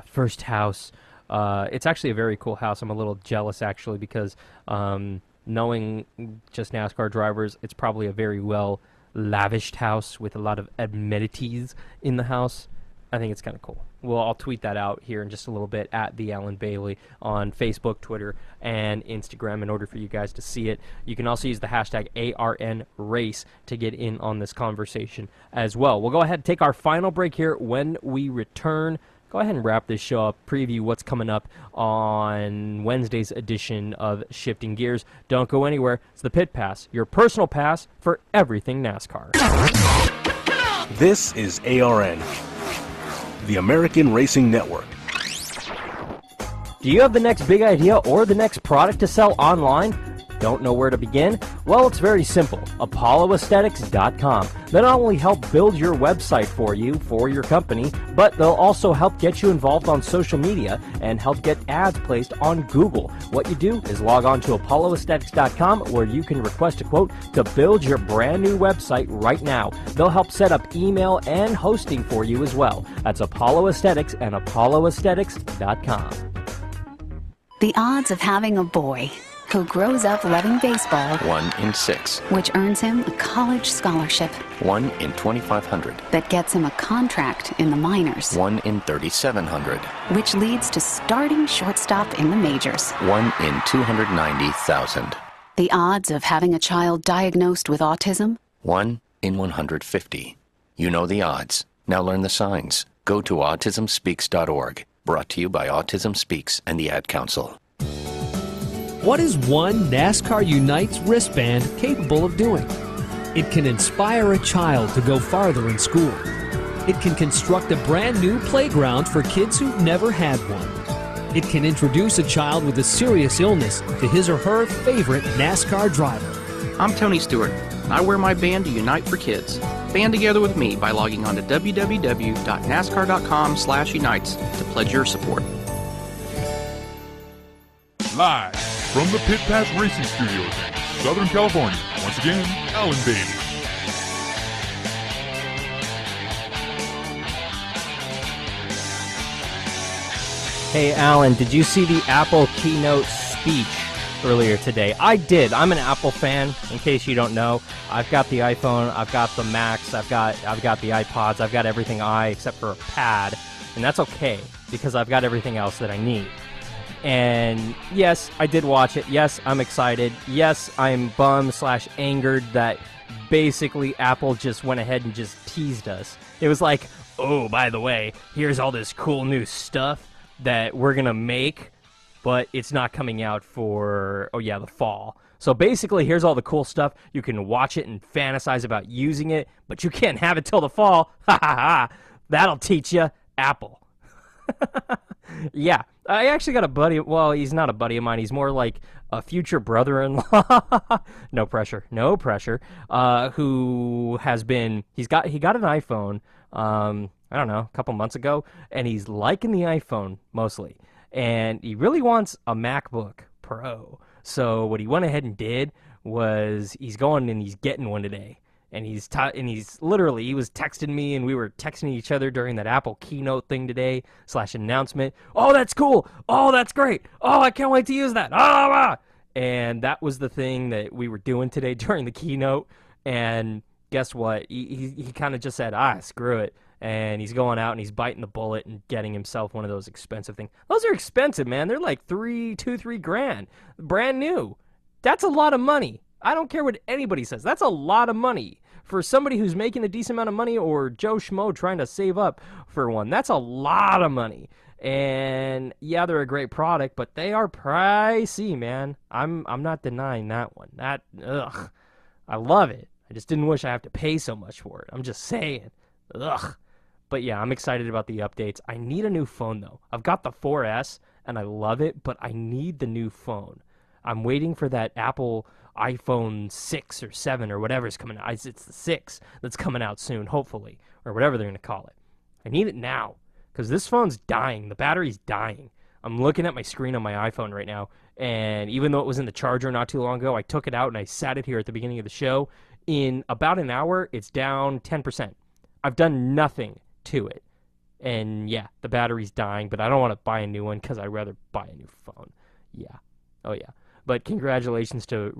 first house. It's actually a very cool house. I'm a little jealous, actually, because knowing just NASCAR drivers, it's probably a very well lavished house with a lot of amenities in the house. I think it's kind of cool. Well, I'll tweet that out here in just a little bit at the Alan Bailey on Facebook, Twitter, and Instagram in order for you guys to see it. You can also use the hashtag ARNRace to get in on this conversation as well. We'll go ahead and take our final break here. When we return, go ahead and wrap this show up, preview what's coming up on Wednesday's edition of Shifting Gears. Don't go anywhere. It's the Pit Pass, your personal pass for everything NASCAR. This is ARN, the American Racing Network. Do you have the next big idea or the next product to sell online? Don't know where to begin? Well, it's very simple. ApolloAesthetics.com. They'll not only help build your website for you, for your company, but they'll also help get you involved on social media and help get ads placed on Google. What you do is log on to ApolloAesthetics.com where you can request a quote to build your brand new website right now. They'll help set up email and hosting for you as well. That's Apollo Aesthetics and ApolloAesthetics.com. The odds of having a boy who grows up loving baseball, 1 in 6. which earns him a college scholarship, 1 in 2,500. that gets him a contract in the minors, 1 in 3,700. which leads to starting shortstop in the majors. 1 in 290,000. The odds of having a child diagnosed with autism, 1 in 150. You know the odds. Now learn the signs. Go to autismspeaks.org. Brought to you by Autism Speaks and the Ad Council. What is one NASCAR Unites wristband capable of doing? It can inspire a child to go farther in school. It can construct a brand new playground for kids who've never had one. It can introduce a child with a serious illness to his or her favorite NASCAR driver. I'm Tony Stewart. I wear my band to Unite for Kids. Band together with me by logging on to www.nascar.com/unites to pledge your support. Live from the Pit Pass Racing Studios in Southern California, once again, Alan Bailey. Hey, Alan, did you see the Apple keynote speech earlier today? I did. I'm an Apple fan, in case you don't know. I've got the iPhone, I've got the Macs, I've got the iPods, I've got everything except for a pad, and that's okay, because I've got everything else that I need. And yes, I did watch it. Yes, I'm excited. Yes, I'm bummed/angered that basically Apple just went ahead and just teased us. It was like, oh, by the way, here's all this cool new stuff that we're going to make, but it's not coming out for, the fall. So basically, here's all the cool stuff. You can watch it and fantasize about using it, but you can't have it till the fall. Ha ha ha. That'll teach you, Apple. Yeah, I actually got a buddy. Well, he's not a buddy of mine. He's more like a future brother-in-law. No pressure. No pressure. Who has been? He got an iPhone. I don't know, a couple months ago, and he's liking the iPhone mostly, and he really wants a MacBook Pro. So what he went ahead and did was he's going and he's getting one today. And he's literally, he was texting me, and we were texting each other during that Apple keynote thing today / announcement. Oh, that's cool. Oh, that's great. Oh, I can't wait to use that. Ah! And that was the thing that we were doing today during the keynote. And guess what? He kind of just said, screw it. And he's going out and he's biting the bullet and getting himself one of those expensive things. Those are expensive, man. They're like $3 grand. Brand new. That's a lot of money. I don't care what anybody says. That's a lot of money. For somebody who's making a decent amount of money or Joe Schmo trying to save up for one, that's a lot of money. And yeah, they're a great product, but they are pricey, man. I'm not denying that one. I love it. I just didn't wish I have to pay so much for it. I'm just saying. But yeah, I'm excited about the updates. I need a new phone though. I've got the 4S and I love it, but I need the new phone. I'm waiting for that Apple iPhone 6 or 7 or whatever is coming out. It's the 6 that's coming out soon, hopefully, or whatever they're going to call it. I need it now because this phone's dying. The battery's dying. I'm looking at my screen on my iPhone right now, and even though it was in the charger not too long ago, I took it out and I sat it here at the beginning of the show. In about an hour, it's down 10%. I've done nothing to it. And yeah, the battery's dying, but I don't want to buy a new one because I'd rather buy a new phone. Yeah. Oh yeah. But congratulations to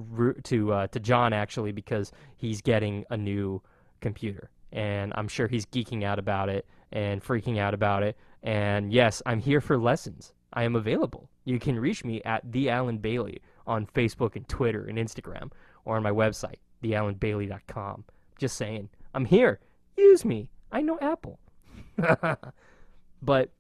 John, actually, because he's getting a new computer. And I'm sure he's geeking out about it and freaking out about it. And yes, I'm here for lessons. I am available. You can reach me at The Alan Bailey on Facebook and Twitter and Instagram, or on my website, thealanbailey.com. Just saying. I'm here. Use me. I know Apple. But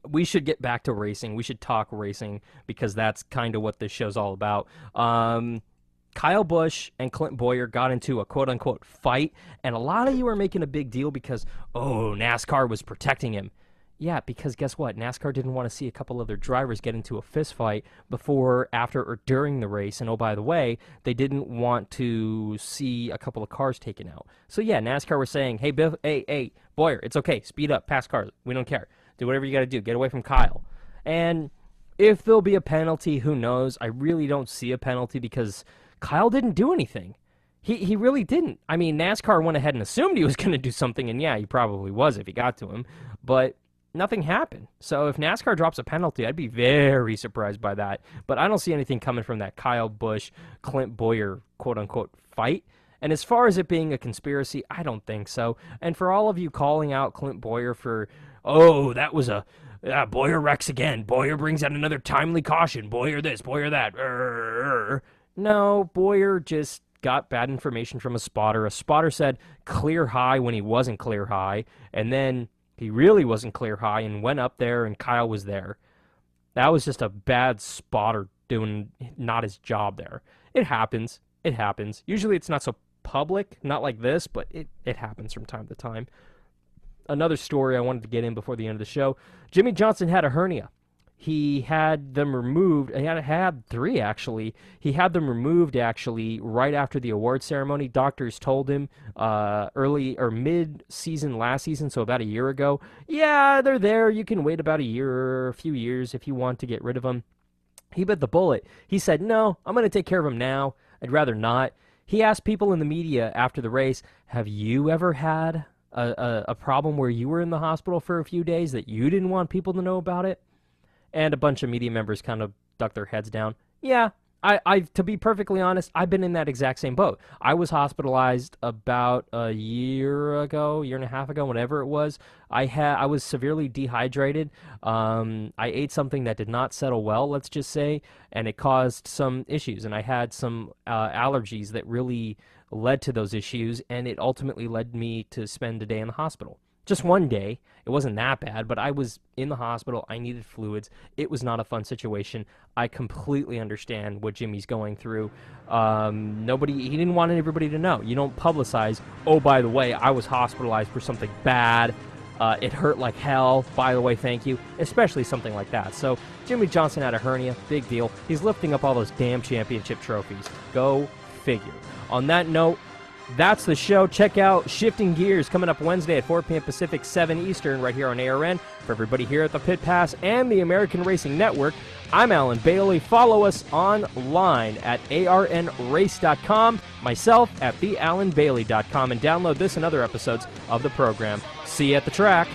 we should get back to racing. We should talk racing because that's kind of what this show's all about. Kyle Busch and Clint Bowyer got into a quote-unquote fight, and a lot of you are making a big deal because, NASCAR was protecting him. Yeah, because guess what? NASCAR didn't want to see a couple other drivers get into a fist fight before, after, or during the race. And oh, by the way, they didn't want to see a couple of cars taken out. So yeah, NASCAR was saying, hey, hey, Bowyer, it's okay. Speed up, pass cars. We don't care. Do whatever you got to do. Get away from Kyle. And if there'll be a penalty, who knows? I really don't see a penalty because Kyle didn't do anything. He really didn't. I mean, NASCAR went ahead and assumed he was going to do something, and yeah, he probably was if he got to him. But nothing happened. So if NASCAR drops a penalty, I'd be very surprised by that. But I don't see anything coming from that Kyle Busch, Clint Bowyer, quote-unquote, fight. And as far as it being a conspiracy, I don't think so. And for all of you calling out Clint Bowyer for, that was a Bowyer wrecks again. Bowyer brings out another timely caution. Bowyer this, Bowyer that. No, Bowyer just got bad information from a spotter. A spotter said clear high when he wasn't clear high. And then he really wasn't clear high and went up there and Kyle was there. That was just a bad spotter doing not his job there. It happens. It happens. Usually it's not so public, not like this, but it happens from time to time. Another story I wanted to get in before the end of the show. Jimmie Johnson had a hernia. He had them removed. He had 3, actually. He had them removed, actually, right after the award ceremony. Doctors told him early or mid-season last season, so about a year ago, yeah, they're there. You can wait about a year or a few years if you want to get rid of them. He bit the bullet. He said, no, I'm going to take care of him now. I'd rather not. He asked people in the media after the race, have you ever had a problem where you were in the hospital for a few days that you didn't want people to know about it? And a bunch of media members kind of ducked their heads down. Yeah, I to be perfectly honest, I've been in that exact same boat. I was hospitalized about a year and a half ago, whatever it was. I was severely dehydrated. I ate something that did not settle well, let's just say, and it caused some issues. And I had some allergies that really led to those issues, and it ultimately led me to spend a day in the hospital. Just one day. It wasn't that bad, but I was in the hospital. I needed fluids. It was not a fun situation. I completely understand what Jimmie's going through. He didn't want everybody to know. You don't publicize, oh, by the way, I was hospitalized for something bad. It hurt like hell. By the way, thank you. Especially something like that. So Jimmie Johnson had a hernia. Big deal. He's lifting up all those damn championship trophies. Go figure. On that note, that's the show. Check out Shifting Gears coming up Wednesday at 4 p.m. Pacific, 7 Eastern, right here on ARN. For everybody here at the Pit Pass and the American Racing Network, I'm Alan Bailey. Follow us online at arnrace.com, myself at thealanbailey.com, and download this and other episodes of the program. See you at the track.